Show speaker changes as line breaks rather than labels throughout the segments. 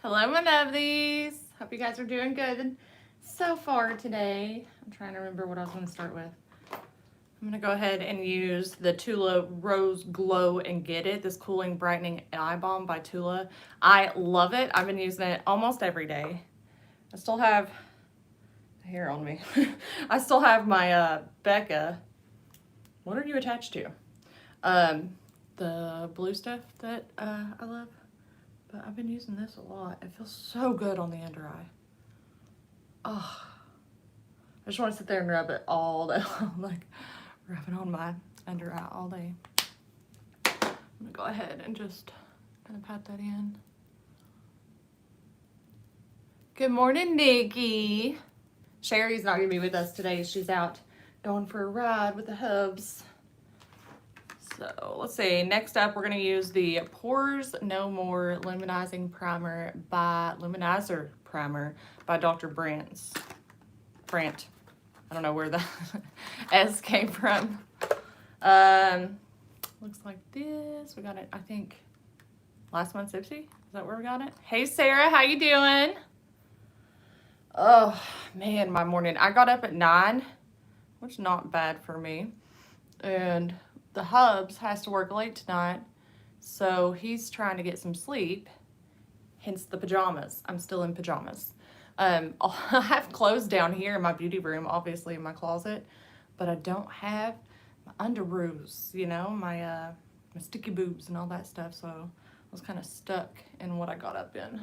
Hello, my lovelies. Hope you guys are doing good so far today. I'm trying to remember what I was going to start with. I'm going to go ahead and use the Tula Rose Glow and Get It, this Cooling Brightening Eye Balm by Tula. I love it. I've been using it almost every day. I still have hair on me. I still have my Becca. What are you attached to? The blue stuff that I love. But I've been using this a lot. It feels so good on the under eye. Oh, I just want to sit there and rub it all day long, like rub it on my under eye all day. I'm gonna go ahead and just kind of pat that in. Good morning, Nikki. Sherry's not gonna be with us today. She's out going for a ride with the hubs. So let's see, next up we're gonna use the Pores No More Luminizing Primer by Dr. Brant. I don't know where the S came from. Looks like this. We got it, I think, last month's Ipsy. Is that where we got it? Hey Sarah, how you doing? Oh man, my morning. I got up at 9, which is not bad for me. And the hubs has to work late tonight, so he's trying to get some sleep, hence the pajamas. I'm still in pajamas. I have clothes down here in my beauty room, obviously in my closet, but I don't have my underoos, you know, my sticky boobs and all that stuff, so I was kind of stuck in what I got up in.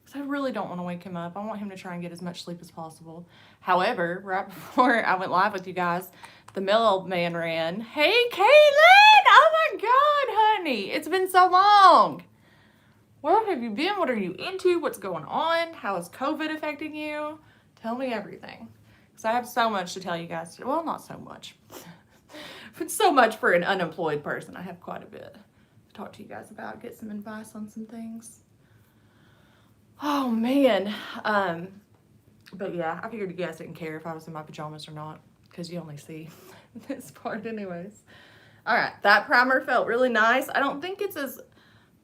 Because I really don't want to wake him up. I want him to try and get as much sleep as possible. However, right before I went live with you guys, the mailman ran. Hey, Caitlin! Oh my God, honey. It's been so long. Where have you been? What are you into? What's going on? How is COVID affecting you? Tell me everything. Because I have so much to tell you guys. Well, not so much. But so much for an unemployed person. I have quite a bit to talk to you guys about. Get some advice on some things. Oh, man. But yeah, I figured you guys didn't care if I was in my pajamas or not, because you only see this part anyways. All right, that primer felt really nice. I don't think it's as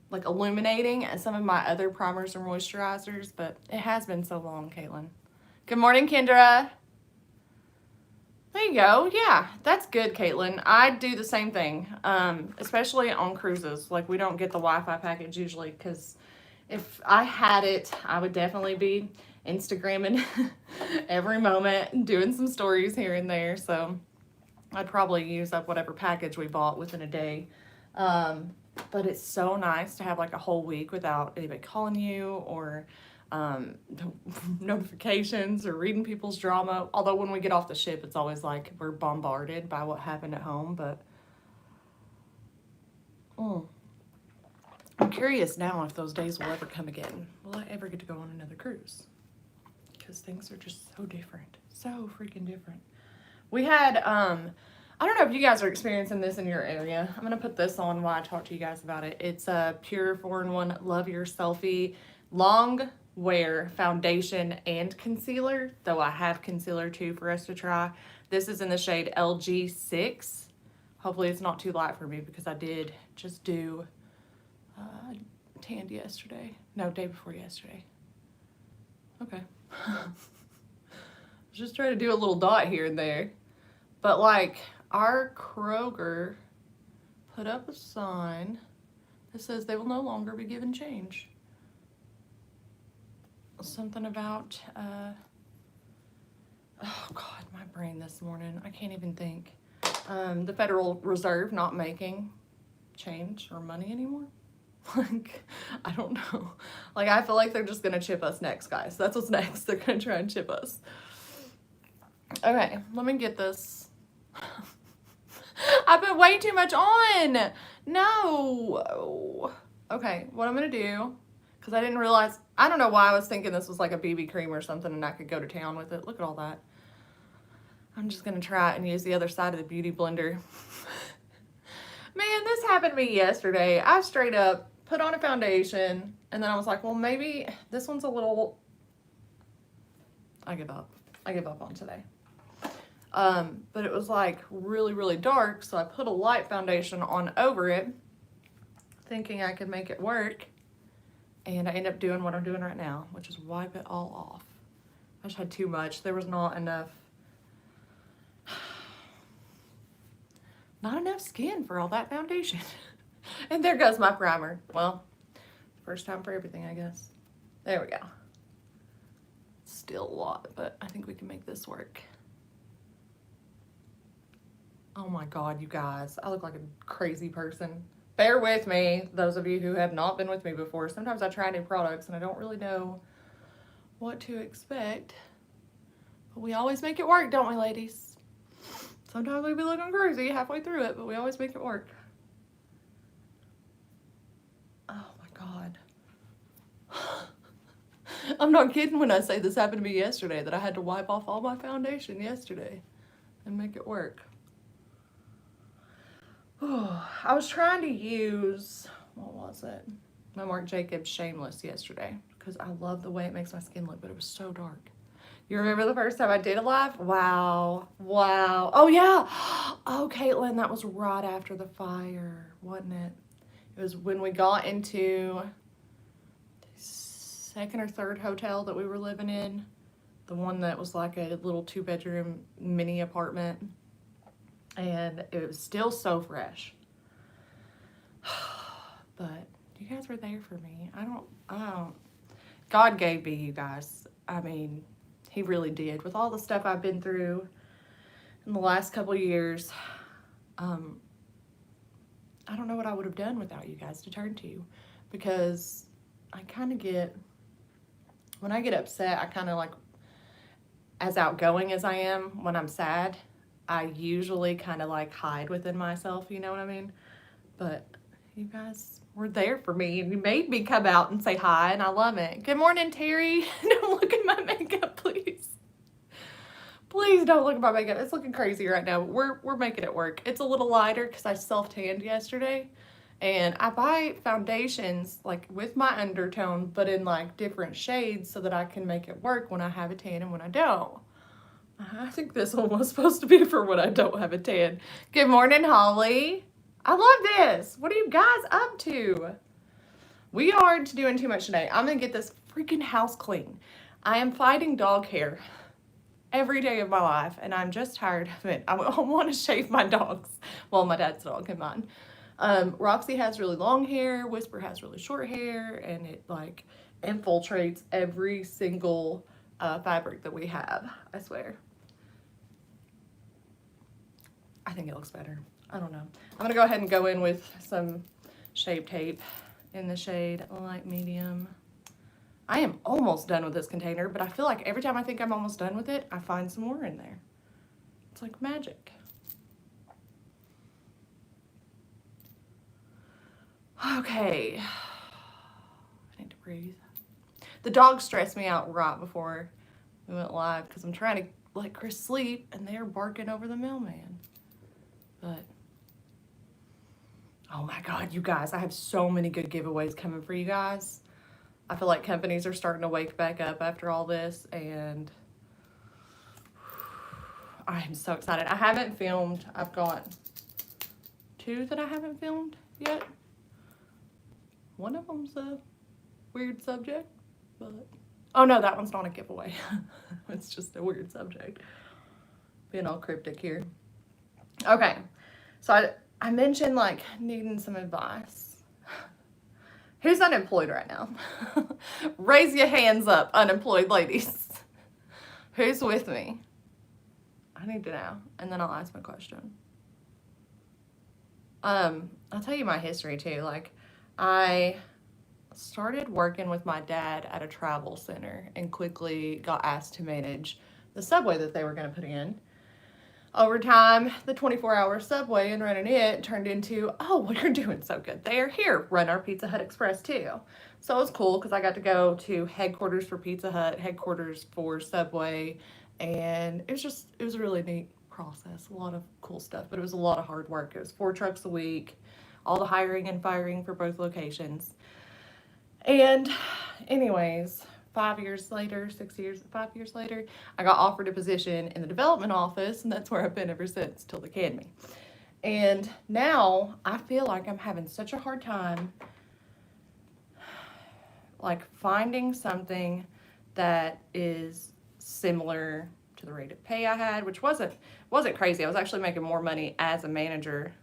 like illuminating as some of my other primers or moisturizers, but it has been so long, Caitlin. Good morning, Kendra. There you go. Yeah, that's good, Caitlin. I do the same thing, especially on cruises. Like, we don't get the Wi-Fi package usually, because if I had it, I would definitely be Instagramming every moment, doing some stories here and there. So I'd probably use up whatever package we bought within a day. But it's so nice to have like a whole week without anybody calling you or notifications or reading people's drama. Although when we get off the ship, it's always like we're bombarded by what happened at home. But I'm curious now if those days will ever come again. Will I ever get to go on another cruise? Because things are just so different. So freaking different. We had, I don't know if you guys are experiencing this in your area. I'm going to put this on while I talk to you guys about it. It's a Pure 4-in-1 Love Your Selfie Long Wear Foundation and Concealer. Though I have concealer too for us to try. This is in the shade LG6. Hopefully it's not too light for me because I did just do tanned yesterday. No, day before yesterday. Okay. Just trying to do a little dot here and there. But like our Kroger put up a sign that says they will no longer be given change. Something about, oh God, my brain this morning. I can't even think. The Federal Reserve not making change or money anymore. Like, I don't know. Like, I feel like they're just gonna chip us next, guys. That's what's next. They're gonna try and chip us. Okay, let me get this. I put way too much on. No. Okay, what I'm gonna do, because I didn't realize, I don't know why I was thinking this was like a BB cream or something and I could go to town with it. Look at all that. I'm just gonna try it and use the other side of the beauty blender. Man, this happened to me yesterday. I straight up put on a foundation and then I was like, well, maybe this one's a little, I give up. I give up on today. But it was like really, really dark. So I put a light foundation on over it thinking I could make it work. And I end up doing what I'm doing right now, which is wipe it all off. I just had too much. There was not enough skin for all that foundation. And there goes my primer. Well, first time for everything, I guess. There we go. Still a lot, but I think we can make this work. Oh my God, you guys, I look like a crazy person. Bear with me, those of you who have not been with me before. Sometimes I try new products and I don't really know what to expect. But we always make it work, don't we, ladies? Sometimes we be looking crazy halfway through it, but we always make it work. Oh my God. I'm not kidding when I say this happened to me yesterday, that I had to wipe off all my foundation yesterday and make it work. Oh, I was trying to use, what was it? My Marc Jacobs Shameless yesterday because I love the way it makes my skin look, but it was so dark. You remember the first time I did a live? Wow. Wow. Oh, yeah. Oh, Caitlin, that was right after the fire, wasn't it? It was when we got into the second or third hotel that we were living in. The one that was like a little 2-bedroom mini apartment. And it was still so fresh. But you guys were there for me. I don't. God gave me you guys. I mean, He really did. With all the stuff I've been through in the last couple of years, I don't know what I would have done without you guys to turn to. Because I kind of get, when I get upset, I kind of like, as outgoing as I am when I'm sad, I usually kind of like hide within myself, you know what I mean? But you guys were there for me and you made me come out and say hi, and I love it. Good morning, Terry. Don't look at my makeup, please. Please don't look at my makeup. It's looking crazy right now. We're making it work. It's a little lighter because I self-tanned yesterday. And I buy foundations like with my undertone, but in like different shades so that I can make it work when I have a tan and when I don't. I think this one was supposed to be for when I don't have a tan. Good morning, Holly. I love this. What are you guys up to? We aren't doing too much today. I'm going to get this freaking house clean. I am fighting dog hair every day of my life, and I'm just tired of it. I want to shave my dogs. Well, my dad's dog and mine. Roxy has really long hair. Whisper has really short hair, and it like infiltrates every single fabric that we have, I swear. I think it looks better. I don't know. I'm going to go ahead and go in with some Shape Tape in the shade Light Medium. I am almost done with this container, but I feel like every time I think I'm almost done with it, I find some more in there. It's like magic. Okay. I need to breathe. The dogs stressed me out right before we went live because I'm trying to let Chris sleep and they're barking over the mailman. But, oh my God, you guys, I have so many good giveaways coming for you guys. I feel like companies are starting to wake back up after all this, and I am so excited. I haven't filmed. I've got 2 that I haven't filmed yet. One of them's a weird subject, but oh no, that one's not a giveaway. It's just a weird subject. Being all cryptic here. Okay, so I mentioned like needing some advice. Who's unemployed right now? Raise your hands up, unemployed ladies. Who's with me? I need to know, and then I'll ask my question. I'll tell you my history too. Like, I started working with my dad at a travel center and quickly got asked to manage the subway that they were going to put in. Over time, the 24-hour subway and running it turned into, oh, well, you're doing so good there. Here, run our Pizza Hut Express too. So it was cool because I got to go to headquarters for Pizza Hut, headquarters for Subway, and it was a really neat process. A lot of cool stuff, but it was a lot of hard work. It was 4 trucks a week, all the hiring and firing for both locations. And anyways, 5 years later, 5 years later, I got offered a position in the development office, and that's where I've been ever since till they canned me. And now I feel like I'm having such a hard time like finding something that is similar to the rate of pay I had, which wasn't crazy. I was actually making more money as a manager.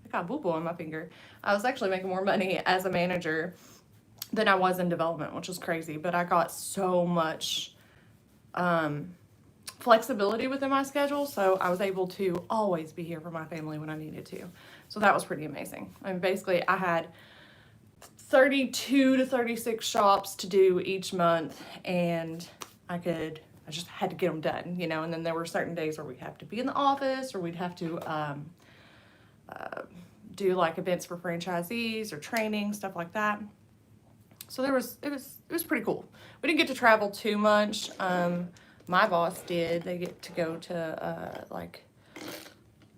I got boo-boo on my finger. I was actually making more money as a manager than I was in development, which was crazy. But I got so much flexibility within my schedule, so I was able to always be here for my family when I needed to. So that was pretty amazing. I mean, basically, I had 32 to 36 shops to do each month, and I just had to get them done, you know. And then there were certain days where we'd have to be in the office, or we'd have to do like events for franchisees or training, stuff like that. So it was pretty cool. We didn't get to travel too much. My boss did. They get to go to like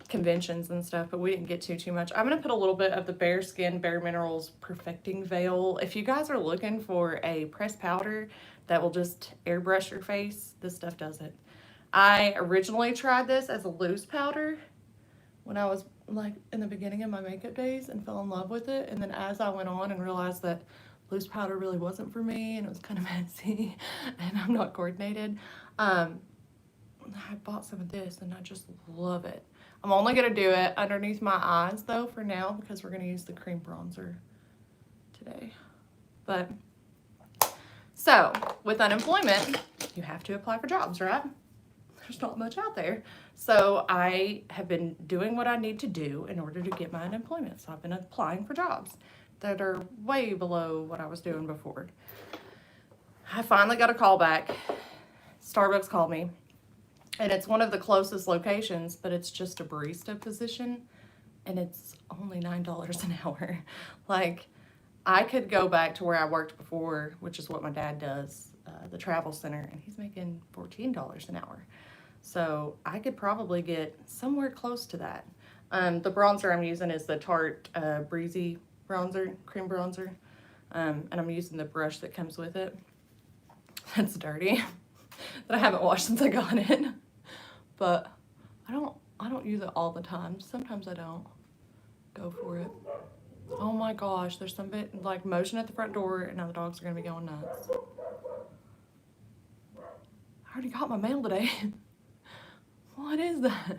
conventions and stuff, but we didn't get to too much. I'm gonna put a little bit of the Bare Skin Bare Minerals Perfecting Veil. If you guys are looking for a pressed powder that will just airbrush your face, this stuff does it. I originally tried this as a loose powder when I was like in the beginning of my makeup days and fell in love with it. And then as I went on and realized that loose powder really wasn't for me and it was kind of messy and I'm not coordinated, I bought some of this and I just love it. I'm only going to do it underneath my eyes though for now, because we're going to use the cream bronzer today. But so with unemployment, you have to apply for jobs, right? There's not much out there. So I have been doing what I need to do in order to get my unemployment. So I've been applying for jobs that are way below what I was doing before. I finally got a call back. Starbucks called me, and it's one of the closest locations, but it's just a barista position, and it's only $9 an hour. Like, I could go back to where I worked before, which is what my dad does, the travel center, and he's making $14 an hour. So I could probably get somewhere close to that. The bronzer I'm using is the Tarte Breezy bronzer, cream bronzer, and I'm using the brush that comes with it. That's dirty, that I haven't washed since I got it. But I don't use it all the time. Sometimes I don't. Go for it. Oh my gosh, there's some bit like motion at the front door, and now the dogs are gonna be going nuts. I already got my mail today. What is that?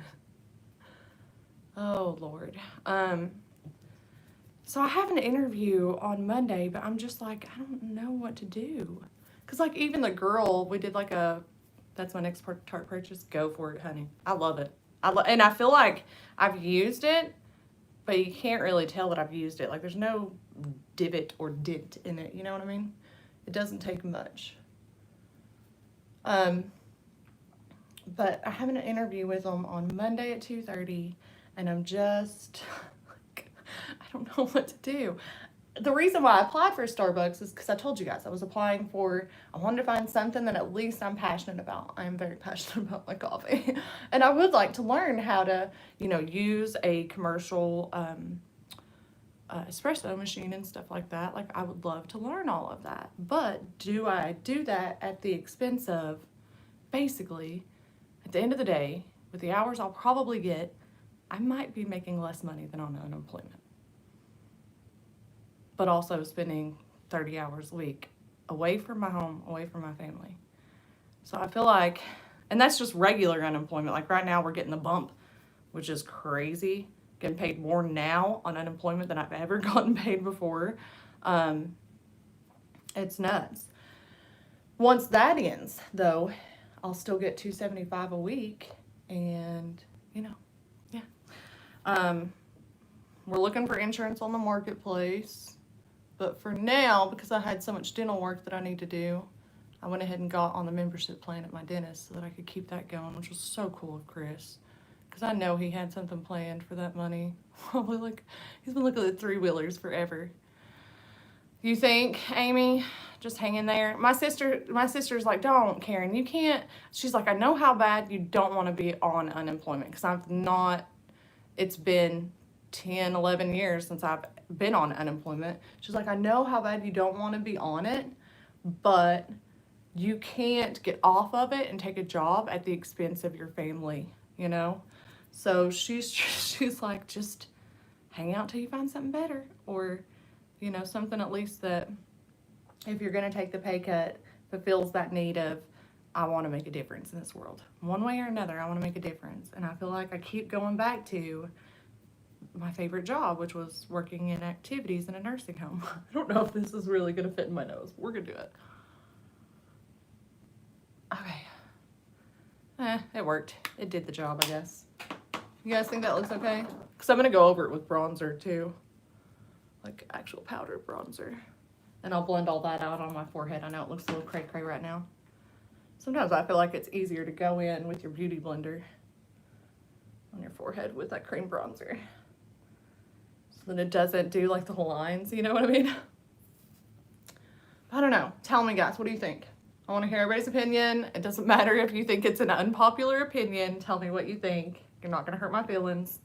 Oh Lord. So I have an interview on Monday, but I'm just like, I don't know what to do. Cause like even the girl, we did like that's my next Tarte purchase. Go for it, honey. I love it. And I feel like I've used it, but you can't really tell that I've used it. Like there's no divot or dent in it. You know what I mean? It doesn't take much. But I have an interview with them on Monday at 2:30, and I'm just like, I don't know what to do. The reason why I applied for Starbucks is because I told you guys I was applying for, I wanted to find something that at least I'm passionate about. I am very passionate about my coffee. And I would like to learn how to, you know, use a commercial espresso machine and stuff like that. Like I would love to learn all of that. But do I do that at the expense of, basically, at the end of the day, with the hours I'll probably get, I might be making less money than on unemployment. But also spending 30 hours a week away from my home, away from my family. So I feel like, and that's just regular unemployment. Like right now we're getting the bump, which is crazy. Getting paid more now on unemployment than I've ever gotten paid before. It's nuts. Once that ends, though, I'll still get $275 a week, and you know, yeah. We're looking for insurance on the marketplace, but for now, because I had so much dental work that I need to do, I went ahead and got on the membership plan at my dentist so that I could keep that going, which was so cool of Chris, because I know he had something planned for that money. Probably like he's been looking at 3-wheelers forever. You think, Amy? Just hang in there. My sister's like, don't, Karen, you can't. She's like, I know how bad you don't want to be on unemployment, because I've not, it's been 10, 11 years since I've been on unemployment. She's like, I know how bad you don't want to be on it, but you can't get off of it and take a job at the expense of your family, you know? So she's like, just hang out till you find something better, or, you know, something at least that if you're going to take the pay cut, fulfills that need of, I want to make a difference in this world. One way or another, I want to make a difference. And I feel like I keep going back to my favorite job, which was working in activities in a nursing home. I don't know if this is really going to fit in my nose. We're going to do it. Okay. It worked. It did the job, I guess. You guys think that looks okay? Because I'm going to go over it with bronzer too. Like actual powdered bronzer. And I'll blend all that out on my forehead. I know it looks a little cray-cray right now. Sometimes I feel like it's easier to go in with your beauty blender on your forehead with that cream bronzer. So then it doesn't do like the lines, you know what I mean? I don't know. Tell me, guys, what do you think? I want to hear everybody's opinion. It doesn't matter if you think it's an unpopular opinion. Tell me what you think. You're not going to hurt my feelings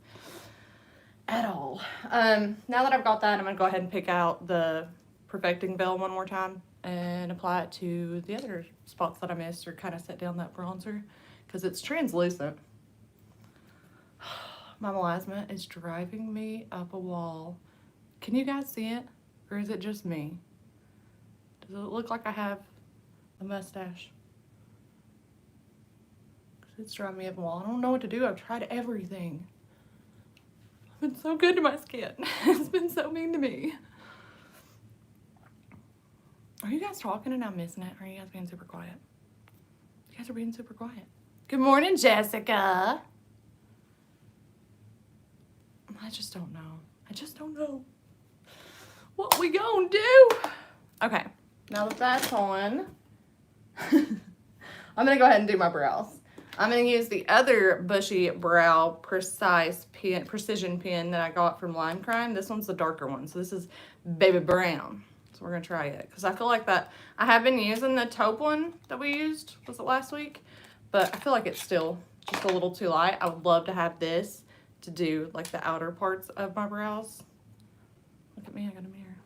at all. Now that I've got that, I'm going to go ahead and pick out the Perfecting Veil one more time and apply it to the other spots that I missed, or kind of set down that bronzer because it's translucent. My melasma is driving me up a wall. Can you guys see it? Or is it just me? Does it look like I have a mustache? Because it's driving me up a wall. I don't know what to do. I've tried everything. I've been so good to my skin. It's been so mean to me. Are you guys talking and I'm missing it? Or are you guys being super quiet? You guys are being super quiet. Good morning, Jessica. I just don't know. I just don't know what we gonna do. Okay, now that that's on, I'm gonna go ahead and do my brows. I'm gonna use the other Bushy Brow Precision pen that I got from Lime Crime. This one's the darker one, so this is Baby Brown. So we're gonna try it, because I feel like that, I have been using the taupe one that we used, was it last week? But I feel like it's still just a little too light. I would love to have this to do like the outer parts of my brows. Look at me, I got a mirror.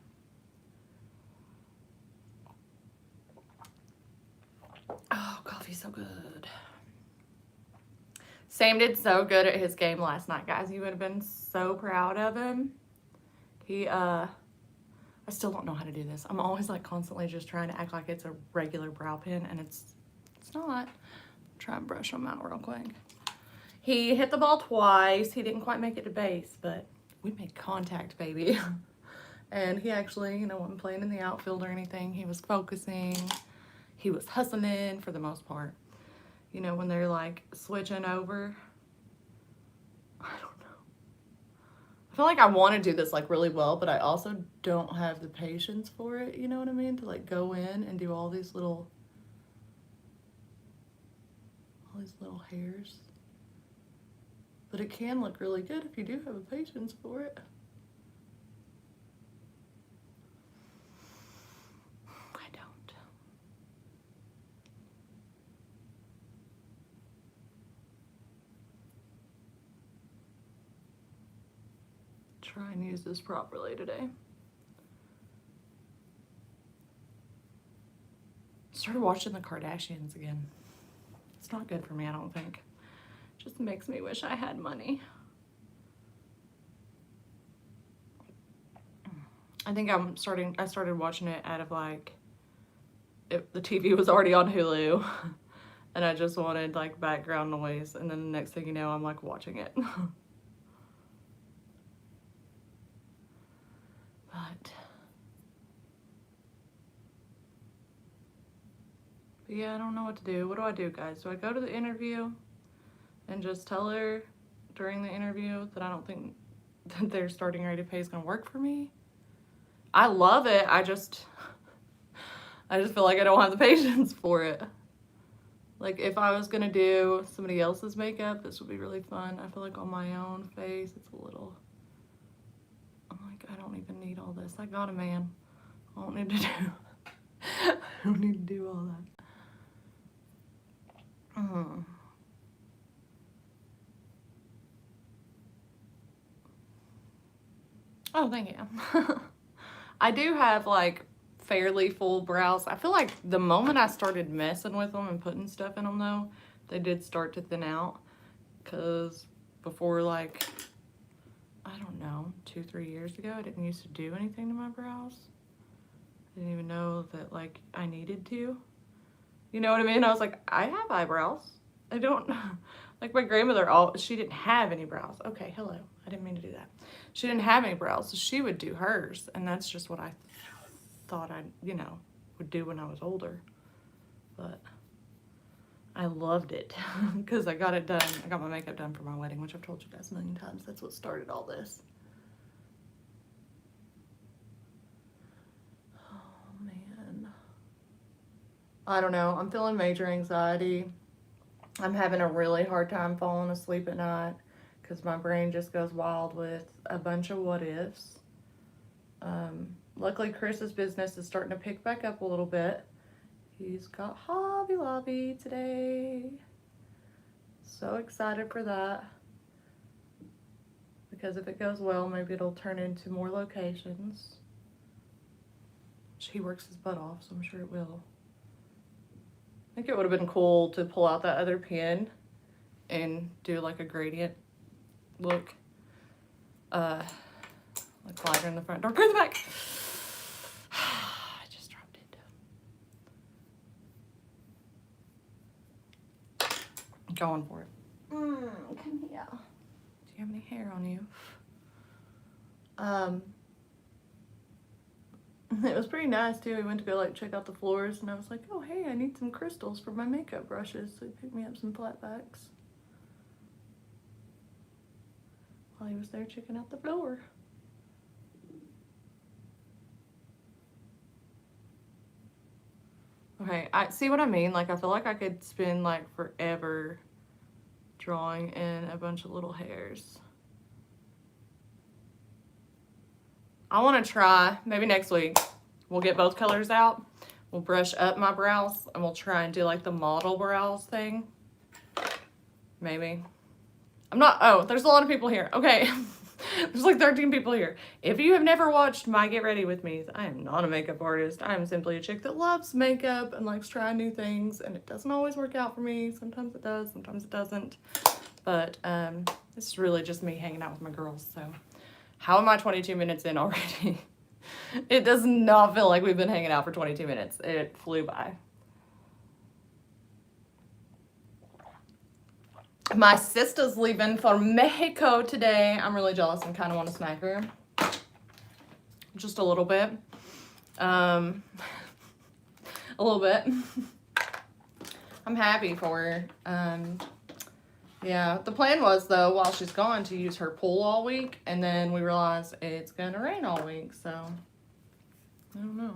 Oh, coffee's so good. Sam did so good at his game last night, guys. You would have been so proud of him. He, I still don't know how to do this. I'm always like constantly just trying to act like it's a regular brow pen, and it's not. Try and brush them out real quick. He hit the ball twice. He didn't quite make it to base, but we made contact, baby. And he actually, you know, wasn't playing in the outfield or anything. He was focusing. He was hustling for the most part. You know, when they're like switching over. I don't know. I feel like I want to do this like really well, but I also don't have the patience for it. You know what I mean? To like go in and do all these little hairs. But it can look really good if you do have a patience for it. I don't. Try and use this properly today. Started watching the Kardashians again. It's not good for me, I don't think. Just makes me wish I had money. I think I started watching it out of like, the TV was already on Hulu and I just wanted like background noise, and then the next thing you know, I'm like watching it. But yeah, I don't know what to do. What do I do, guys? Do I go to the interview and just tell her during the interview that I don't think that their starting rate of pay is going to work for me? I love it. I just feel like I don't have the patience for it. Like, if I was going to do somebody else's makeup, this would be really fun. I feel like on my own face, it's a little, I'm like, I don't even need all this. I got a man. I don't need to do, I don't need to do all that. Oh, thank you. I do have like fairly full brows. I feel like the moment I started messing with them and putting stuff in them though, they did start to thin out. Cause before, like, I don't know, 2-3 years ago, I didn't used to do anything to my brows. Didn't even know that, like, I needed to. You know what I mean? I was like, I have eyebrows. I don't, like my grandmother, she didn't have any brows. Okay, hello. I didn't mean to do that. She didn't have any brows, so she would do hers. And that's just what I thought I, you know, would do when I was older. But I loved it because I got it done. I got my makeup done for my wedding, which I've told you guys a million times. That's what started all this. Oh, man. I don't know. I'm feeling major anxiety. I'm having a really hard time falling asleep at night because my brain just goes wild with a bunch of what ifs. Luckily, Chris's business is starting to pick back up a little bit. He's got Hobby Lobby today. So excited for that. Because if it goes well, maybe it'll turn into more locations. He works his butt off, so I'm sure it will. I think it would have been cool to pull out that other pen and do like a gradient look. Like lighter in the front, darker in the back. I just dropped it. Going for it. Come here. Do you have any hair on you? It was pretty nice too. We went to go like check out the floors and I was like, oh hey, I need some crystals for my makeup brushes. So he picked me up some flat backs while he was there checking out the floor. Okay, I see what I mean. Like I feel like I could spend like forever drawing in a bunch of little hairs. I want to try, maybe next week, we'll get both colors out. We'll brush up my brows and we'll try and do like the model brows thing. Maybe. I'm not, oh, there's a lot of people here. Okay. There's like 13 people here. If you have never watched my Get Ready With Me, I am not a makeup artist. I am simply a chick that loves makeup and likes trying new things, and it doesn't always work out for me. Sometimes it does, sometimes it doesn't. But this is really just me hanging out with my girls, so. How am I 22 minutes in already? It does not feel like we've been hanging out for 22 minutes. It flew by. My sister's leaving for Mexico today. I'm really jealous and kind of want to smack her. Just a little bit. A little bit. I'm happy for her. Yeah, the plan was, though, while she's gone, to use her pool all week, and then we realized it's gonna rain all week, so I don't know.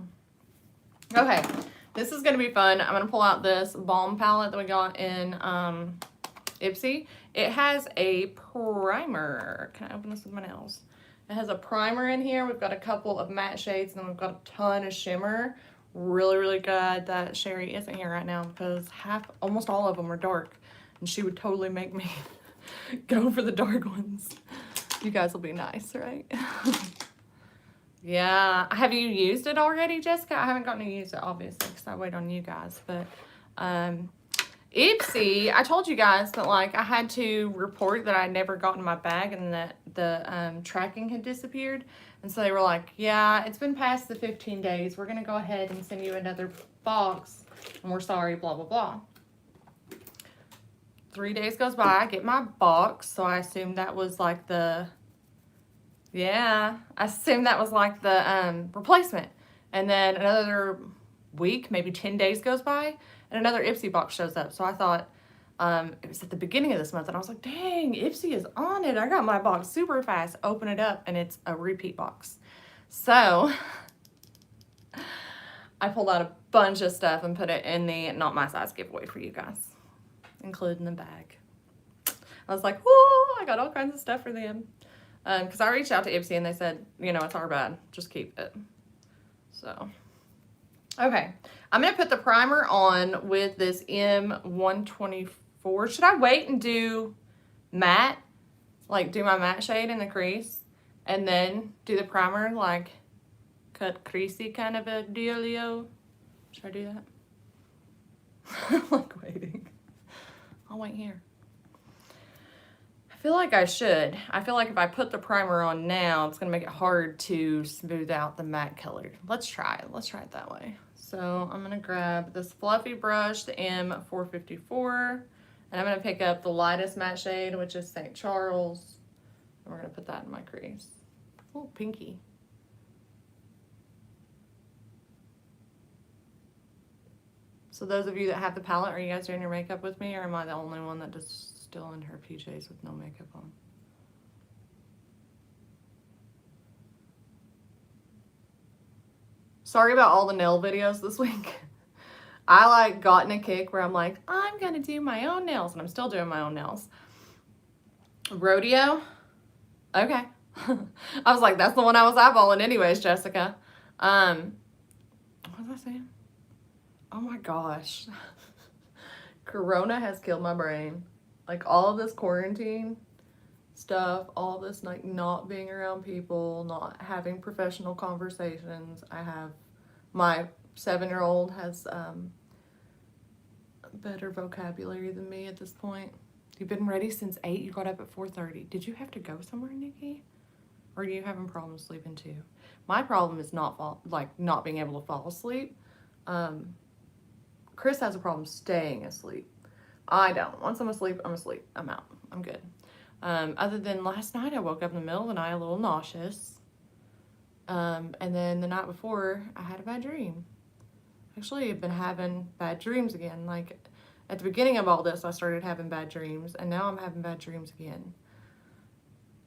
Okay, this is gonna be fun. I'm gonna pull out this balm palette that we got in Ipsy. It has a primer. Can I open this with my nails? It has a primer in here. We've got a couple of matte shades, and then we've got a ton of shimmer. Really, really good that Sherry isn't here right now because almost all of them are dark. And she would totally make me go for the dark ones. You guys will be nice, right? Yeah. Have you used it already, Jessica? I haven't gotten to use it, obviously, because I wait on you guys. But Ipsy, I told you guys that, like, I had to report that I never gotten my bag and that the tracking had disappeared. And so they were like, yeah, it's been past the 15 days. We're going to go ahead and send you another box. And we're sorry, blah, blah, blah. 3 days goes by, I get my box, so I assumed that was like the, I assumed that was like the replacement. And then another week, maybe 10 days goes by, and another Ipsy box shows up. So I thought it was at the beginning of this month, and I was like, dang, Ipsy is on it. I got my box super fast. Open it up, and it's a repeat box. So I pulled out a bunch of stuff and put it in the Not My Size giveaway for you guys, including the bag. I was like, whoa, I got all kinds of stuff for them. Because I reached out to Ipsy and they said, you know, it's our bad. Just keep it. So, okay. I'm going to put the primer on with this M124. Should I wait and do matte? Like, do my matte shade in the crease? And then do the primer, like, cut creasy kind of a dealio? Should I do that? I'm like waiting. I'll wait here. feel like I should. I feel like if I put the primer on now, it's gonna make it hard to smooth out the matte color. Let's try it. Let's try it that way. So I'm gonna grab this fluffy brush, the M454, and I'm gonna pick up the lightest matte shade, which is St. Charles. And we're gonna put that in my crease. Oh, pinky. So those of you that have the palette, are you guys doing your makeup with me, or am I the only one that is still in her PJs with no makeup on? Sorry about all the nail videos this week. I like got in a kick where I'm like, I'm gonna do my own nails, and I'm still doing my own nails. Rodeo? Okay. I was like, that's the one I was eyeballing anyways, Jessica. What was I saying? Oh my gosh. Corona has killed my brain. Like all of this quarantine stuff, all of this like not being around people, not having professional conversations. I have my 7-year-old has better vocabulary than me at this point. You've been ready since 8. You got up at 4:30. Did you have to go somewhere, Nikki? Or are you having problems sleeping too? My problem is not being able to fall asleep. Chris has a problem staying asleep. I don't. Once I'm asleep, I'm asleep. I'm out. I'm good. Other than last night, I woke up in the middle of the night a little nauseous. And then the night before, I had a bad dream. Actually, I've been having bad dreams again. Like, at the beginning of all this, I started having bad dreams, and now I'm having bad dreams again.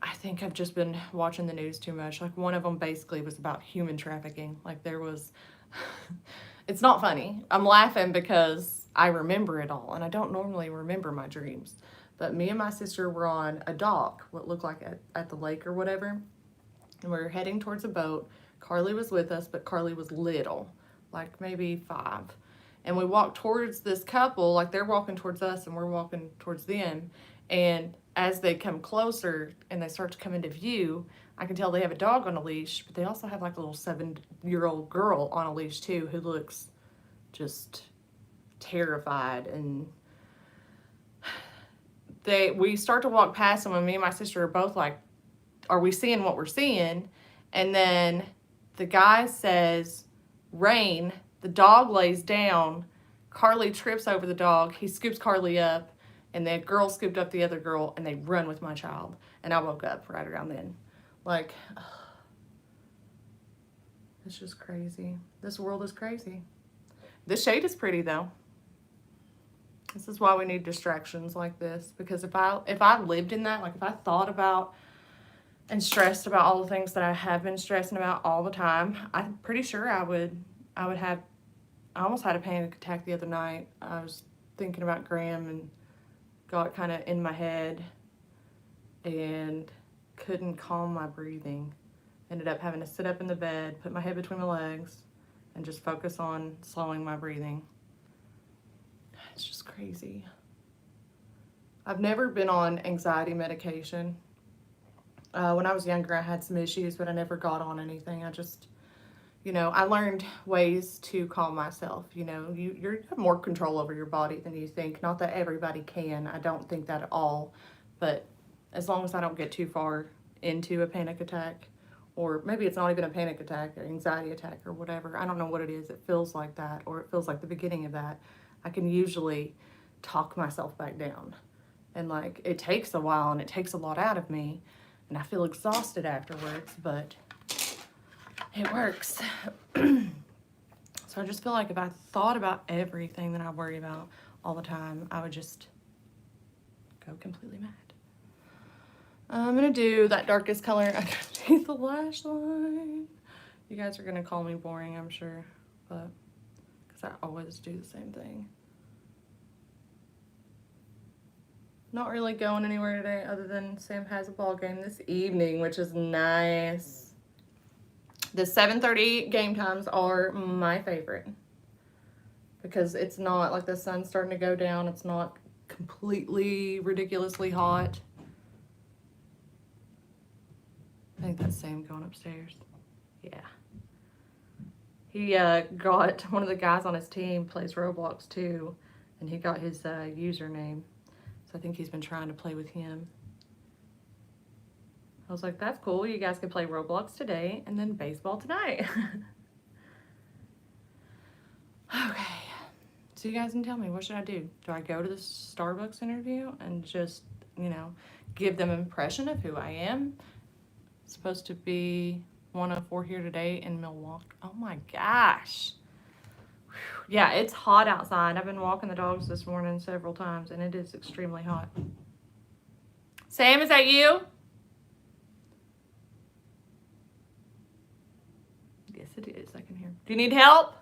I think I've just been watching the news too much. Like, one of them basically was about human trafficking. Like, there was... It's not funny. I'm laughing because I remember it all, and I don't normally remember my dreams. But me and my sister were on a dock, what looked like at the lake or whatever, and we were heading towards a boat. Carly was with us, but Carly was little, like maybe 5. And we walked towards this couple, like they're walking towards us and we're walking towards them. And as they come closer and they start to come into view, I can tell they have a dog on a leash, but they also have like a little 7-year-old girl on a leash too, who looks just terrified. And we start to walk past them, and me and my sister are both like, are we seeing what we're seeing? And then the guy says, Rain. The dog lays down. Carly trips over the dog. He scoops Carly up, and the girl scooped up the other girl, and they run with my child. And I woke up right around then. Like, it's just crazy. This world is crazy. This shade is pretty, though. This is why we need distractions like this. Because if I lived in that, like if I thought about and stressed about all the things that I have been stressing about all the time, I'm pretty sure I would have... I almost had a panic attack the other night. I was thinking about Graham and got kind of in my head and couldn't calm my breathing. Ended up having to sit up in the bed, put my head between my legs, and just focus on slowing my breathing. It's just crazy. I've never been on anxiety medication. When I was younger, I had some issues, but I never got on anything. I just... I learned ways to calm myself. You have more control over your body than you think. Not that everybody can. I don't think that at all. But as long as I don't get too far into a panic attack, or maybe it's not even a panic attack, or anxiety attack, or whatever. I don't know what it is. It feels like that, or it feels like the beginning of that. I can usually talk myself back down. And like, it takes a while, and it takes a lot out of me. And I feel exhausted afterwards, but... it works. So I just feel like if I thought about everything that I worry about all the time, I would just go completely mad. I'm going to do that darkest color underneath the lash line. You guys are going to call me boring, I'm sure, but because I always do the same thing. Not really going anywhere today other than Sam has a ball game this evening, which is nice. The 7:30 game times are my favorite because it's not like the sun's starting to go down. It's not completely ridiculously hot. I think that's Sam going upstairs. Yeah. He got one of the guys on his team plays Roblox too, and he got his username. So I think he's been trying to play with him. I was like, that's cool. You guys can play Roblox today and then baseball tonight. Okay. So you guys can tell me, what should I do? Do I go to the Starbucks interview and just, you know, give them an impression of who I am? It's supposed to be 104 here today in Milwaukee. Oh my gosh. Whew. Yeah, it's hot outside. I've been walking the dogs this morning several times and it is extremely hot. Sam, is that you? Yes, it is. I can hear. Do you need help?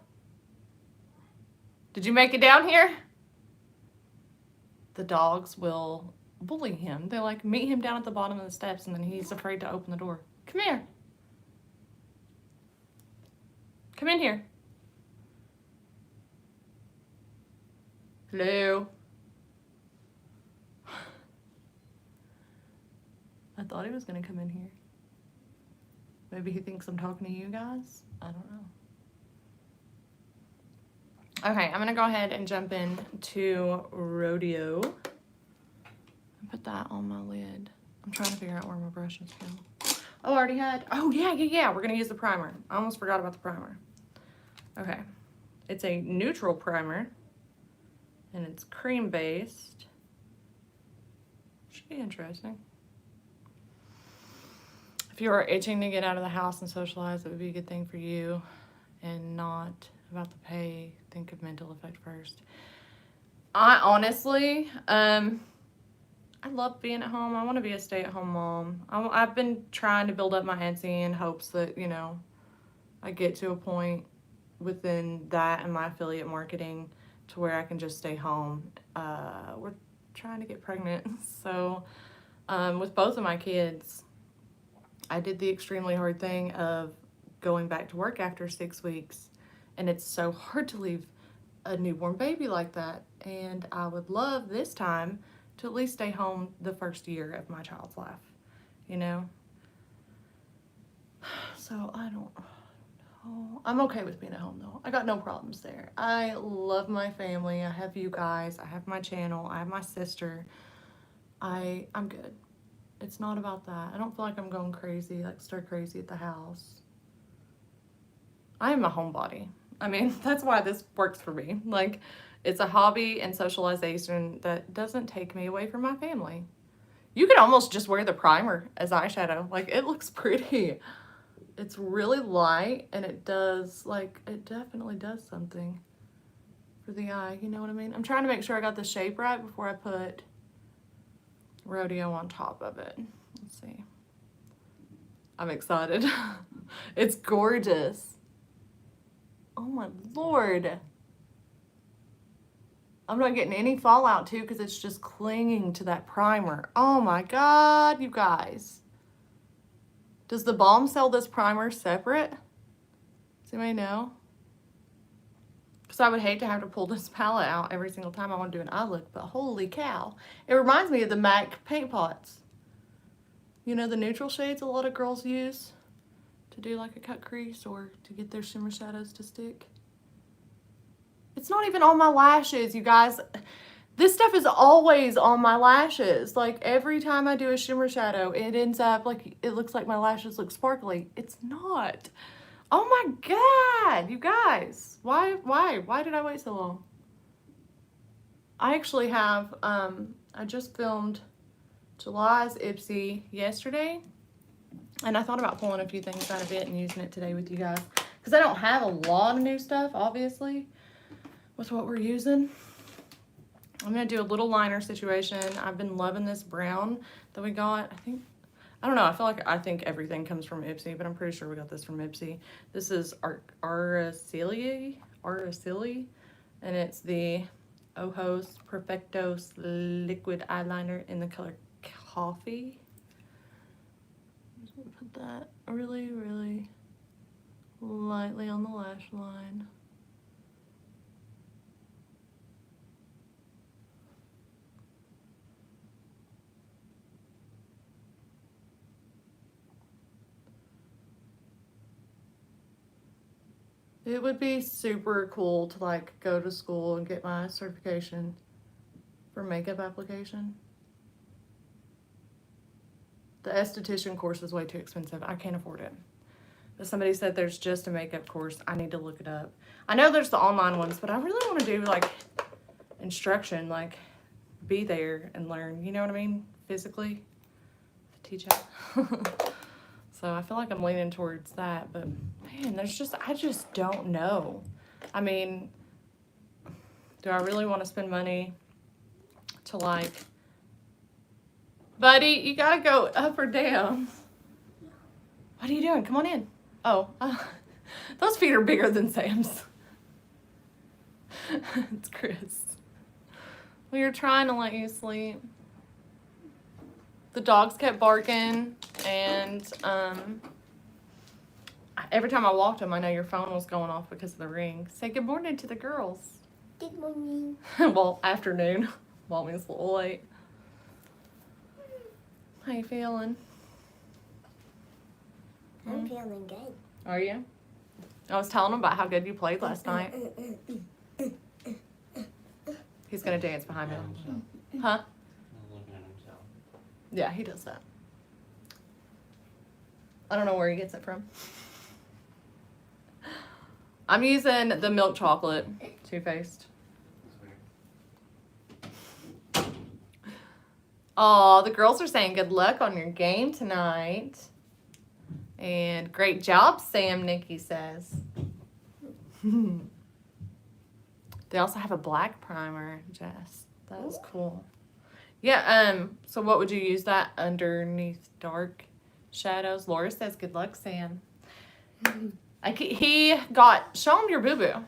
Did you make it down here? The dogs will bully him. They like meet him down at the bottom of the steps and then he's afraid to open the door. Come here. Come in here. Hello. I thought he was gonna come in here. Maybe he thinks I'm talking to you guys. I don't know. Okay, I'm gonna go ahead and jump in to Rodeo and put that on my lid. I'm trying to figure out where my brushes go. Oh, I already had. Oh, yeah. We're gonna use the primer. I almost forgot about the primer. Okay, it's a neutral primer and it's cream based. Should be interesting. If you are itching to get out of the house and socialize, it would be a good thing for you and not about the pay. Think of mental effect first. I honestly, I love being at home. I want to be a stay-at-home mom. I've been trying to build up my Etsy in hopes that, you know, I get to a point within that and my affiliate marketing to where I can just stay home. We're trying to get pregnant. So with both of my kids, I did the extremely hard thing of going back to work after 6 weeks. And it's so hard to leave a newborn baby like that. And I would love this time to at least stay home the first year of my child's life, you know? So I don't know. I'm okay with being at home though. I got no problems there. I love my family. I have you guys. I have my channel. I have my sister. I'm good. It's not about that. I don't feel like I'm going crazy, like stir crazy at the house. I am a homebody. I mean, that's why this works for me. Like, it's a hobby and socialization that doesn't take me away from my family. You could almost just wear the primer as eyeshadow. Like, it looks pretty. It's really light and it does, like, it definitely does something for the eye. You know what I mean? I'm trying to make sure I got the shape right before I put Rodeo on top of it. Let's see. I'm excited. It's gorgeous. Oh my Lord. I'm not getting any fallout too because it's just clinging to that primer. Oh my God, you guys. Does the balm sell this primer separate? Does anybody know? Because I would hate to have to pull this palette out every single time I want to do an eye look, but holy cow. It reminds me of the MAC paint pots. You know, the neutral shades a lot of girls use to do like a cut crease or to get their shimmer shadows to stick. It's not even on my lashes, you guys. This stuff is always on my lashes. Like every time I do a shimmer shadow, it ends up like, it looks like my lashes look sparkly. It's not. Oh my God, you guys. Why did I wait so long? I actually have, I just filmed July's Ipsy yesterday. And I thought about pulling a few things out of it and using it today with you guys. Because I don't have a lot of new stuff, obviously, with what we're using. I'm going to do a little liner situation. I've been loving this brown that we got. I don't know, I think everything comes from Ipsy, but I'm pretty sure we got this from Ipsy. This is Araceli, and it's the Ojos Perfectos liquid eyeliner in the color coffee. Put that really, really lightly on the lash line. It would be super cool to like go to school and get my certification for makeup application. The esthetician course is way too expensive. I can't afford it. But somebody said there's just a makeup course. I need to look it up. I know there's the online ones, but I really want to do like instruction, like be there and learn. You know what I mean? Physically. Teach out. So I feel like I'm leaning towards that. But man, I just don't know. I mean, do I really want to spend money to like, buddy, you gotta go up or down. What are you doing? Come on in. Oh, those feet are bigger than Sam's. It's Chris. We were trying to let you sleep. The dogs kept barking, and every time I walked them, I know your phone was going off because of the ring. Say good morning to the girls.
Good morning.
Well, afternoon. Mommy's a little late. How you feeling?
I'm feeling good.
Are you? I was telling him about how good you played last night. He's gonna dance behind me. Huh? Yeah, he does that. I don't know where he gets it from. I'm using the milk chocolate Too Faced. Oh, the girls are saying good luck on your game tonight. And great job, Sam, Nikki says. They also have a black primer, Jess. That was cool. Yeah, so what would you use that underneath dark shadows? Laura says, good luck, Sam. Show him your boo-boo.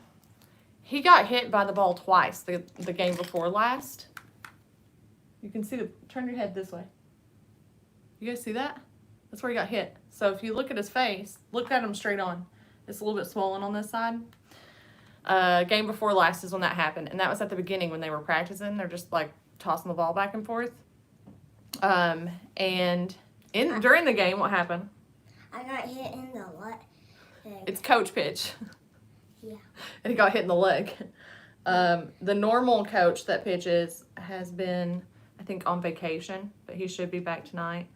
He got hit by the ball twice the game before last. You can see turn your head this way. You guys see that? That's where he got hit. So if you look at his face, look at him straight on. It's a little bit swollen on this side. Game before last is when that happened. And that was at the beginning when they were practicing. They're just like tossing the ball back and forth. And during the game, what happened?
I got hit in the leg.
It's coach pitch.
Yeah. And
he got hit in the leg. The normal coach that pitches has been, I think, on vacation, but he should be back tonight.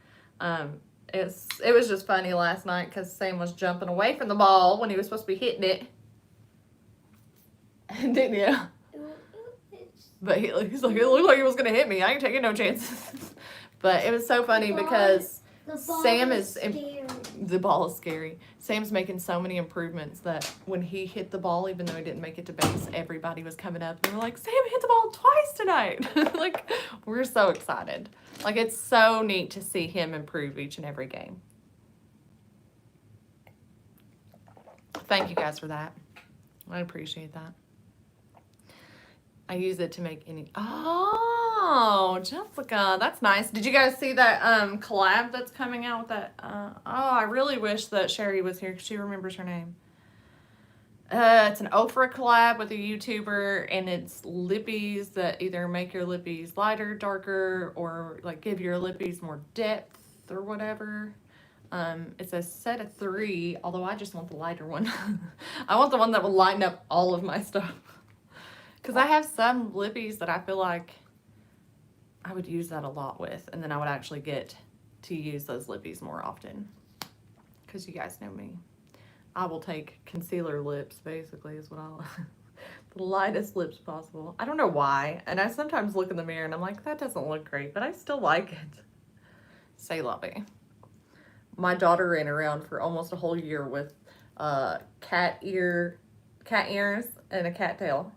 It was just funny last night because Sam was jumping away from the ball when he was supposed to be hitting it. Didn't you? But he's like, it looked like he was going to hit me. I ain't taking no chances. But it was so funny because Sam is... The ball is scary. Sam's making so many improvements that when he hit the ball, even though he didn't make it to base, everybody was coming up and they were like, Sam hit the ball twice tonight. Like, we're so excited. Like, it's so neat to see him improve each and every game. Thank you guys for that. I appreciate that. I use it to make any... Oh, Jessica, that's nice. Did you guys see that collab that's coming out with that? I really wish that Sherry was here because she remembers her name. It's an Oprah collab with a YouTuber, and it's lippies that either make your lippies lighter, darker, or like give your lippies more depth or whatever. It's a set of 3, although I just want the lighter one. I want the one that will lighten up all of my stuff. Because I have some lippies that I feel like I would use that a lot with, and then I would actually get to use those lippies more often. Because you guys know me. I will take concealer lips, basically, is what I like. The lightest lips possible. I don't know why. And I sometimes look in the mirror and I'm like, that doesn't look great, but I still like it. Say lovey. My daughter ran around for almost a whole year with cat ears and a cat tail.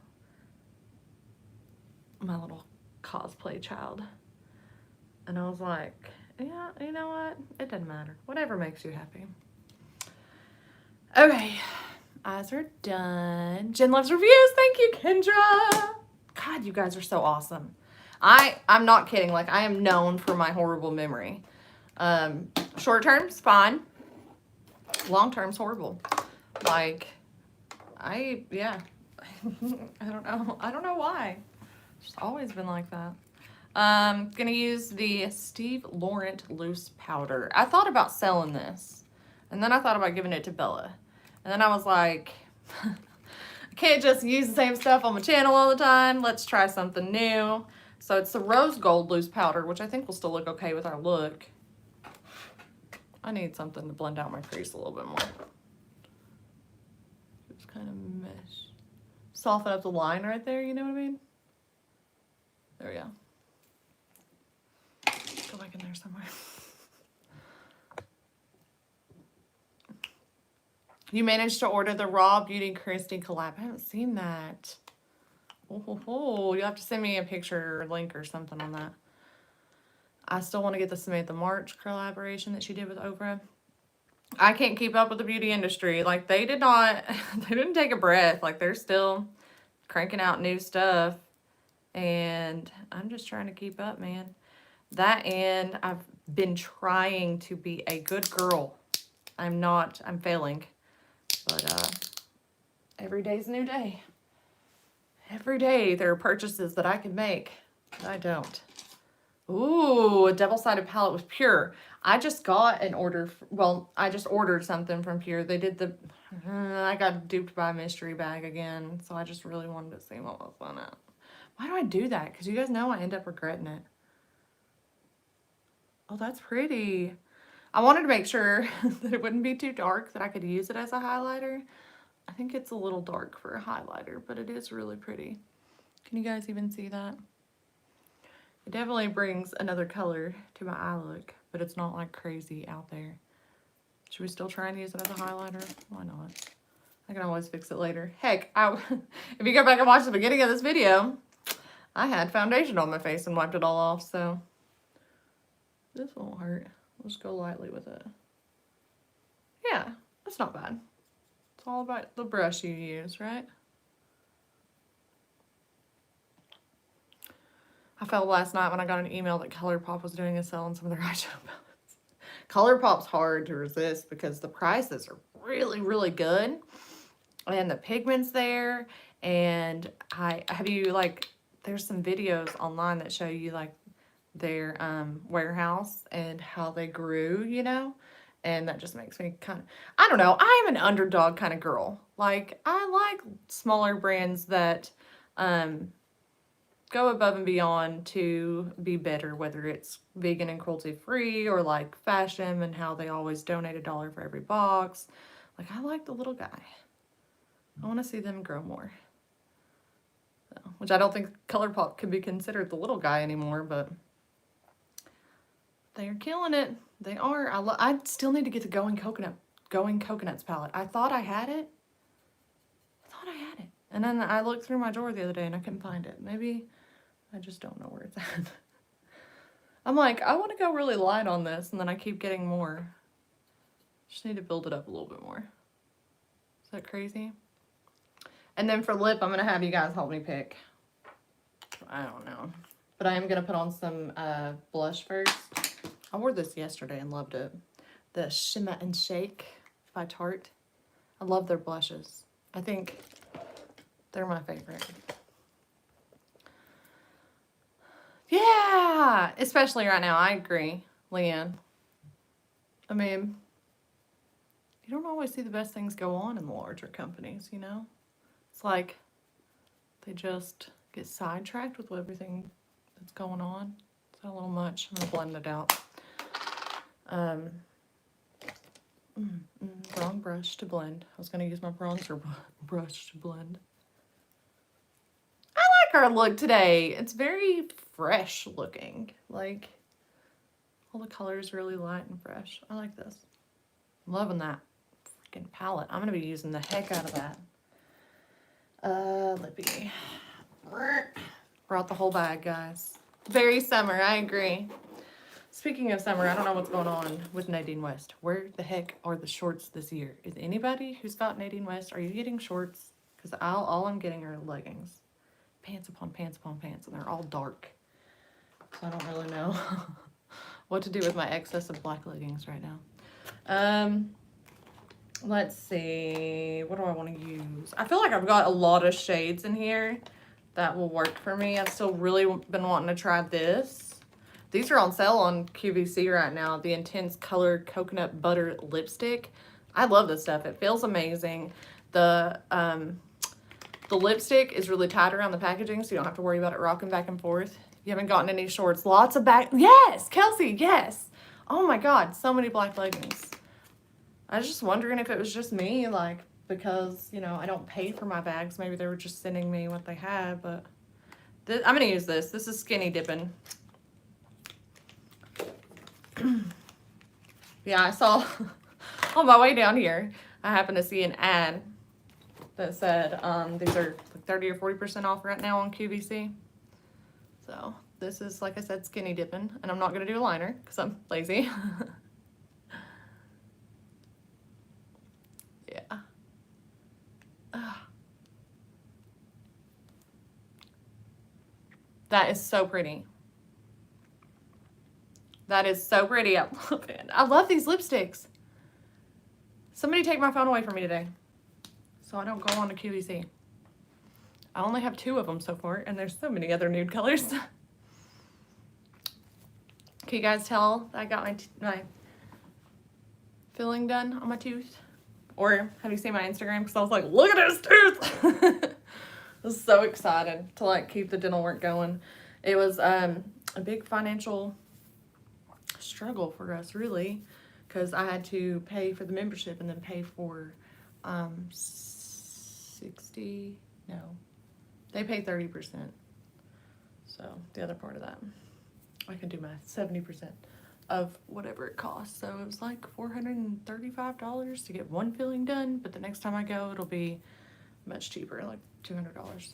My little cosplay child. And I was like, yeah, you know what? It doesn't matter. Whatever makes you happy. Okay. Eyes are done. Jen loves reviews. Thank you, Kendra. God, you guys are so awesome. I'm not kidding. Like, I am known for my horrible memory. Short term's fine. Long term's horrible. Like, yeah. I don't know why. It's always been like that. Gonna use the Steve Laurent loose powder. I thought about selling this, and then I thought about giving it to Bella, and then I was like, I can't just use the same stuff on my channel all the time. Let's try something new. So it's the rose gold loose powder, which I think will still look okay with our look. I need something to blend out my crease a little bit more. Just kind of mesh. Soften up the line right there, you know what I mean? There we go. Go back in there somewhere. You managed to order the Raw Beauty Christy collab. I haven't seen that. Oh, you'll have to send me a picture or link or something on that. I still want to get the Samantha March collaboration that she did with Oprah. I can't keep up with the beauty industry. Like, they didn't take a breath. Like, they're still cranking out new stuff. And I'm just trying to keep up, man. That, and I've been trying to be a good girl. I'm failing. But every day's a new day. Every day there are purchases that I can make. But I don't. Ooh, a double-sided palette with Pure. I just got an order. Well, I just ordered something from Pure. They did the... I got duped by a mystery bag again. So I just really wanted to see what was on it. Why do I do that? Because you guys know I end up regretting it. Oh, that's pretty. I wanted to make sure that it wouldn't be too dark, that I could use it as a highlighter. I think it's a little dark for a highlighter, but it is really pretty. Can you guys even see that? It definitely brings another color to my eye look, but it's not like crazy out there. Should we still try and use it as a highlighter? Why not? I can always fix it later. Heck, if you go back and watch the beginning of this video, I had foundation on my face and wiped it all off, so this won't hurt. We'll just go lightly with it. Yeah, that's not bad. It's all about the brush you use, right? I felt last night when I got an email that ColourPop was doing a sale on some of their eyeshadow palettes. ColourPop's hard to resist because the prices are really, really good. And the pigment's there. And there's some videos online that show you like their warehouse and how they grew, you know? And that just makes me kind of, I don't know, I am an underdog kind of girl. Like, I like smaller brands that go above and beyond to be better, whether it's vegan and cruelty free or like Fashom and how they always donate $1 for every box. Like, I like the little guy. I want to see them grow more. So, which I don't think ColourPop can be considered the little guy anymore, but they're killing it. They are. I still need to get the Going Coconuts palette. I thought I had it. And then I looked through my drawer the other day and I couldn't find it. Maybe I just don't know where it's at. I'm like, I want to go really light on this, and then I keep getting more. Just need to build it up a little bit more. Is that crazy? And then for lip, I'm going to have you guys help me pick. I don't know. But I am going to put on some blush first. I wore this yesterday and loved it. The Shimmer and Shake by Tarte. I love their blushes. I think they're my favorite. Yeah! Especially right now. I agree, Leanne. I mean, you don't always see the best things go on in the larger companies, you know? It's like they just get sidetracked with everything that's going on. It's a little much. I'm going to blend it out. Wrong brush to blend. I was going to use my bronzer brush to blend. I like our look today. It's very fresh looking. Like, all the colors really light and fresh. I like this. I'm loving that freaking palette. I'm going to be using the heck out of that. Lippy. Brought the whole bag, guys. Very summer, I agree. Speaking of summer, I don't know what's going on with Nadine West. Where the heck are the shorts this year? Is anybody who's got Nadine West, are you getting shorts? Because all I'm getting are leggings. Pants upon pants upon pants, and they're all dark. So I don't really know what to do with my excess of black leggings right now. Let's see. What do I want to use? I feel like I've got a lot of shades in here that will work for me. I've still really been wanting to try this. These are on sale on QVC right now. The Intense Color Coconut Butter Lipstick. I love this stuff. It feels amazing. The lipstick is really tight around the packaging, so you don't have to worry about it rocking back and forth. You haven't gotten any shorts. Lots of back. Yes, Kelsey, yes. Oh my God, so many black leggings. I was just wondering if it was just me, like, because, you know, I don't pay for my bags. Maybe they were just sending me what they had, but I'm going to use this. This is skinny dipping. Yeah, I saw on my way down here, I happened to see an ad that said these are like 30 or 40% off right now on QVC. So this is, like I said, skinny dipping, and I'm not going to do a liner because I'm lazy. Yeah. That is so pretty. That is so pretty. I love it. I love these lipsticks. Somebody take my phone away from me today so I don't go on to QVC. I only have 2 of them so far, and there's so many other nude colors. Can you guys tell that I got my filling done on my tooth? Or have you seen my Instagram? Because I was like, look at his tooth! I was so excited to like keep the dental work going. It was a big financial struggle for us, really, because I had to pay for the membership and then pay for 60, no, they pay 30%. So the other part of that, I can do math, 70% of whatever it costs. So it was like $435 to get one filling done, but the next time I go, it'll be much cheaper, like $200.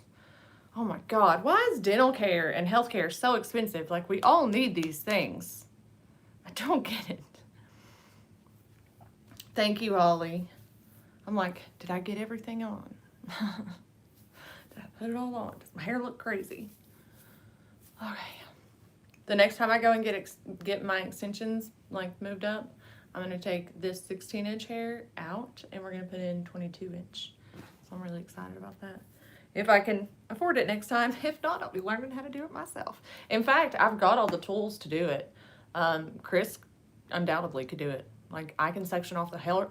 Oh my God, why is dental care and healthcare so expensive? Like, we all need these things. I don't get it. Thank you, Holly. I'm like, did I get everything on? Did I put it all on? Does my hair look crazy? Okay. The next time I go and get my extensions like moved up, I'm gonna take this 16-inch hair out and we're gonna put in 22-inch. So I'm really excited about that. If I can afford it next time. If not, I'll be learning how to do it myself. In fact, I've got all the tools to do it. Chris undoubtedly could do it. Like, I can section off the hair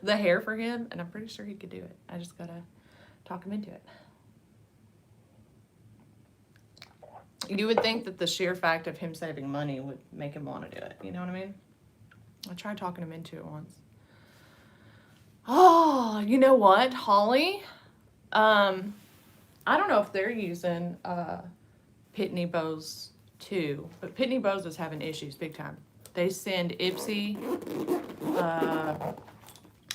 the hair for him, and I'm pretty sure he could do it. I just gotta talk him into it. You would think that the sheer fact of him saving money would make him want to do it. You know what I mean? I tried talking him into it once. Oh, you know what, Holly? I don't know if they're using Pitney Bowes too, but Pitney Bowes is having issues big time. They send Ipsy,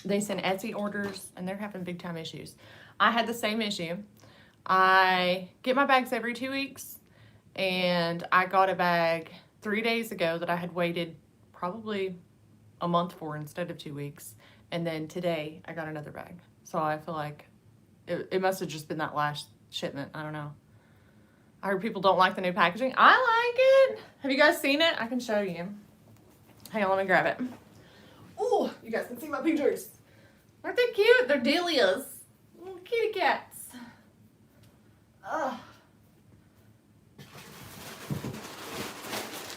they send Etsy orders, and they're having big time issues. I had the same issue. I get my bags every 2 weeks, and I got a bag 3 days ago that I had waited probably a month for instead of 2 weeks. And then today I got another bag. So I feel like it must have just been that last shipment. I don't know. I heard people don't like the new packaging. I like it. Have you guys seen it? I can show you. Hang on, let me grab it. Oh, you guys can see my pictures. Aren't they cute? They're Delias. Little kitty cats. Ugh.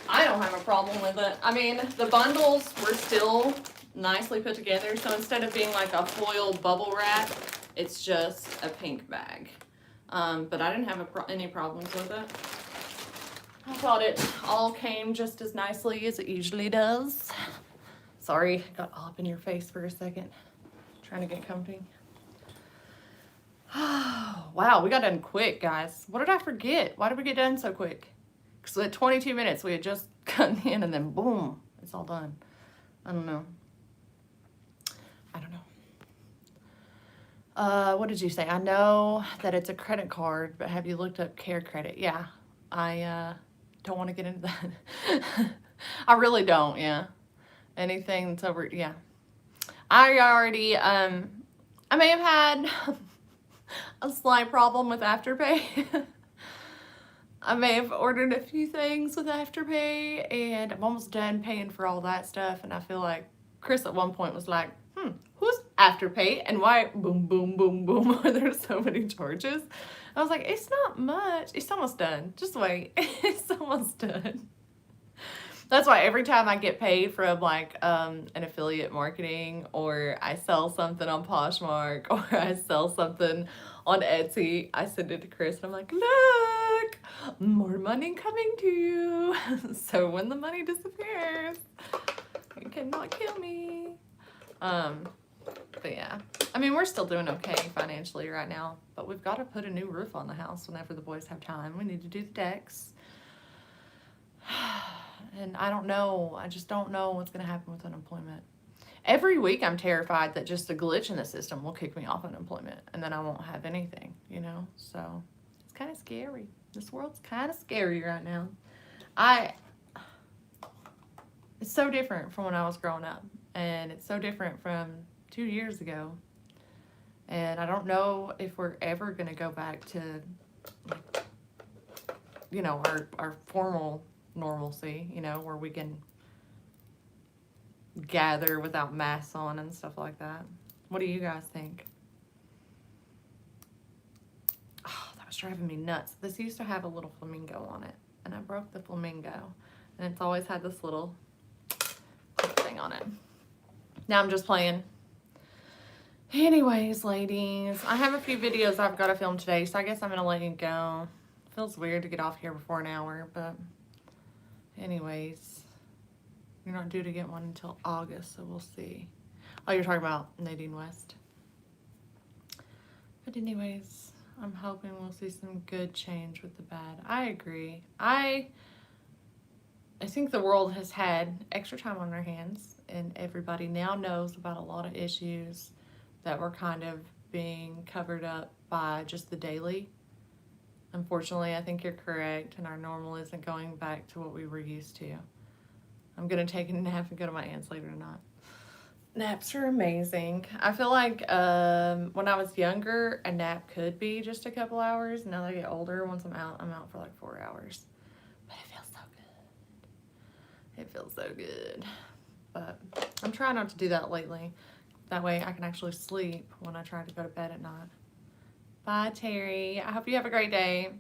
I don't have a problem with it. I mean, the bundles were still nicely put together. So instead of being like a foil bubble wrap, it's just a pink bag. But I didn't have any problems with it. I thought it all came just as nicely as it usually does. Sorry, got all up in your face for a second. Trying to get comfy. Wow, we got done quick, guys. What did I forget? Why did we get done so quick? Because at 22 minutes, we had just cut in and then boom, it's all done. I don't know. What did you say? I know that it's a credit card, but have you looked up Care Credit? Yeah, I don't want to get into that. I really don't, yeah. Anything that's over, yeah. I already, I may have had a slight problem with Afterpay. I may have ordered a few things with Afterpay, and I'm almost done paying for all that stuff, and I feel like Chris at one point was like, who's Afterpay and why boom, boom, boom, boom are there so many charges? I was like, it's not much. It's almost done. Just wait. It's almost done. That's why every time I get paid from like an affiliate marketing, or I sell something on Poshmark, or I sell something on Etsy, I send it to Chris and I'm like, look, more money coming to you. So when the money disappears, you cannot kill me. But yeah, I mean, we're still doing okay financially right now, but we've got to put a new roof on the house whenever the boys have time. We need to do the decks. And I don't know. I just don't know what's going to happen with unemployment. Every week I'm terrified that just a glitch in the system will kick me off unemployment and then I won't have anything, you know? So it's kind of scary. This world's kind of scary right now. It's so different from when I was growing up, and it's so different from 2 years ago. And I don't know if we're ever going to go back to, you know, our formal normalcy, you know, where we can gather without masks on and stuff like that. What do you guys think? Oh, that was driving me nuts. This used to have a little flamingo on it, and I broke the flamingo, and it's always had this little thing on it. Now I'm just playing. Anyways, ladies, I have a few videos I've got to film today, so I guess I'm going to let you go. Feels weird to get off here before an hour, but anyways, you're not due to get one until August, so we'll see. Oh, you're talking about Nadine West. But anyways, I'm hoping we'll see some good change with the bad. I agree. I think the world has had extra time on their hands, and everybody now knows about a lot of issues that were kind of being covered up by just the daily. Unfortunately, I think you're correct, and our normal isn't going back to what we were used to. I'm going to take a nap and go to my aunt's later tonight. Naps are amazing. I feel like when I was younger, a nap could be just a couple hours. Now that I get older, once I'm out for like 4 hours. But it feels so good. It feels so good. But I'm trying not to do that lately. That way I can actually sleep when I try to go to bed at night. Bye, Terry. I hope you have a great day.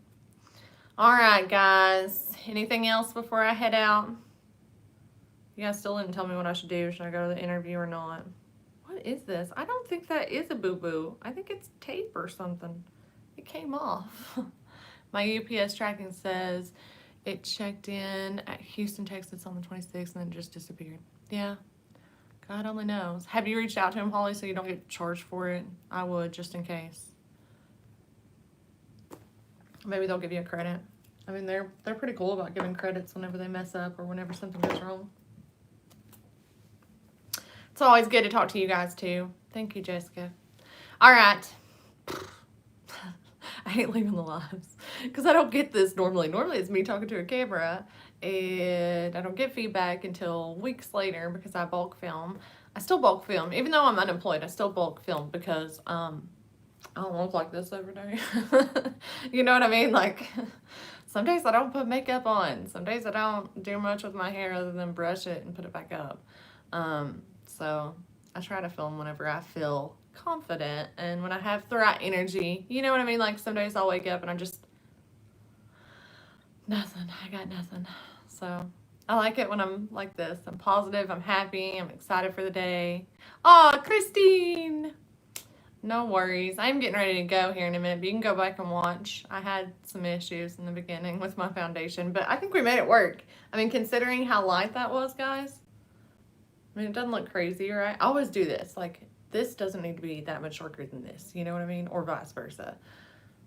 All right, guys. Anything else before I head out? You guys still didn't tell me what I should do. Should I go to the interview or not? What is this? I don't think that is a boo-boo. I think it's tape or something. It came off. My UPS tracking says it checked in at Houston, Texas on the 26th and then just disappeared. Yeah. God only knows. Have you reached out to him, Holly, so you don't get charged for it? I would, just in case. Maybe they'll give you a credit. I mean, they're pretty cool about giving credits whenever they mess up or whenever something goes wrong. It's always good to talk to you guys, too. Thank you, Jessica. All right. I hate leaving the lives because I don't get this normally. Normally, it's me talking to a camera, and I don't get feedback until weeks later because I bulk film. I still bulk film. Even though I'm unemployed, I still bulk film because I don't look like this every day. You know what I mean? Like, some days I don't put makeup on. Some days I don't do much with my hair other than brush it and put it back up. So I try to film whenever I feel confident and when I have the right energy. You know what I mean? Like, some days I'll wake up and I'm just nothing. I got nothing. So I like it when I'm like this. I'm positive. I'm happy. I'm excited for the day. Oh, Christine. No worries. I'm getting ready to go here in a minute, but you can go back and watch. I had some issues in the beginning with my foundation, but I think we made it work. I mean, considering how light that was, guys. I mean, it doesn't look crazy, right? I always do this. Like, this doesn't need to be that much darker than this. You know what I mean? Or vice versa.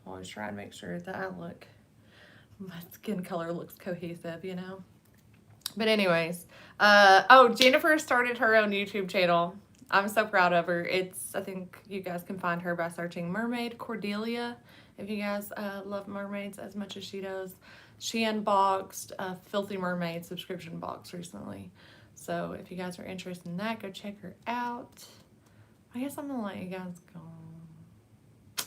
I always try and make sure that my skin color looks cohesive, you know? But anyways. Oh, Jennifer started her own YouTube channel. I'm so proud of her. I think you guys can find her by searching Mermaid Cordelia. If you guys love mermaids as much as she does. She unboxed a Filthy Mermaid subscription box recently. So if you guys are interested in that, go check her out. I guess I'm going to let you guys go.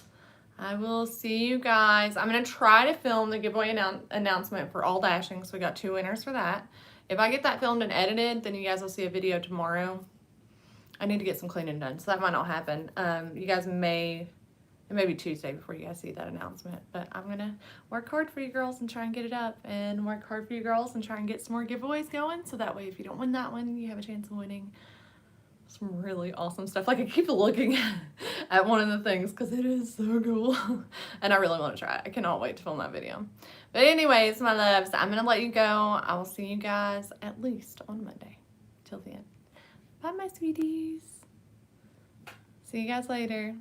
I will see you guys. I'm going to try to film the giveaway announcement for All Dashing. So we got 2 winners for that. If I get that filmed and edited, then you guys will see a video tomorrow. I need to get some cleaning done, so that might not happen. You guys it may be Tuesday before you guys see that announcement, but I'm going to work hard for you girls and try and get it up, and work hard for you girls and try and get some more giveaways going, so that way if you don't win that one, you have a chance of winning some really awesome stuff. Like I keep looking at one of the things because it is so cool. And I really want to try it. I cannot wait to film that video. But anyways, my loves, I'm going to let you go. I will see you guys at least on Monday. Till then. Bye, my sweeties. See you guys later.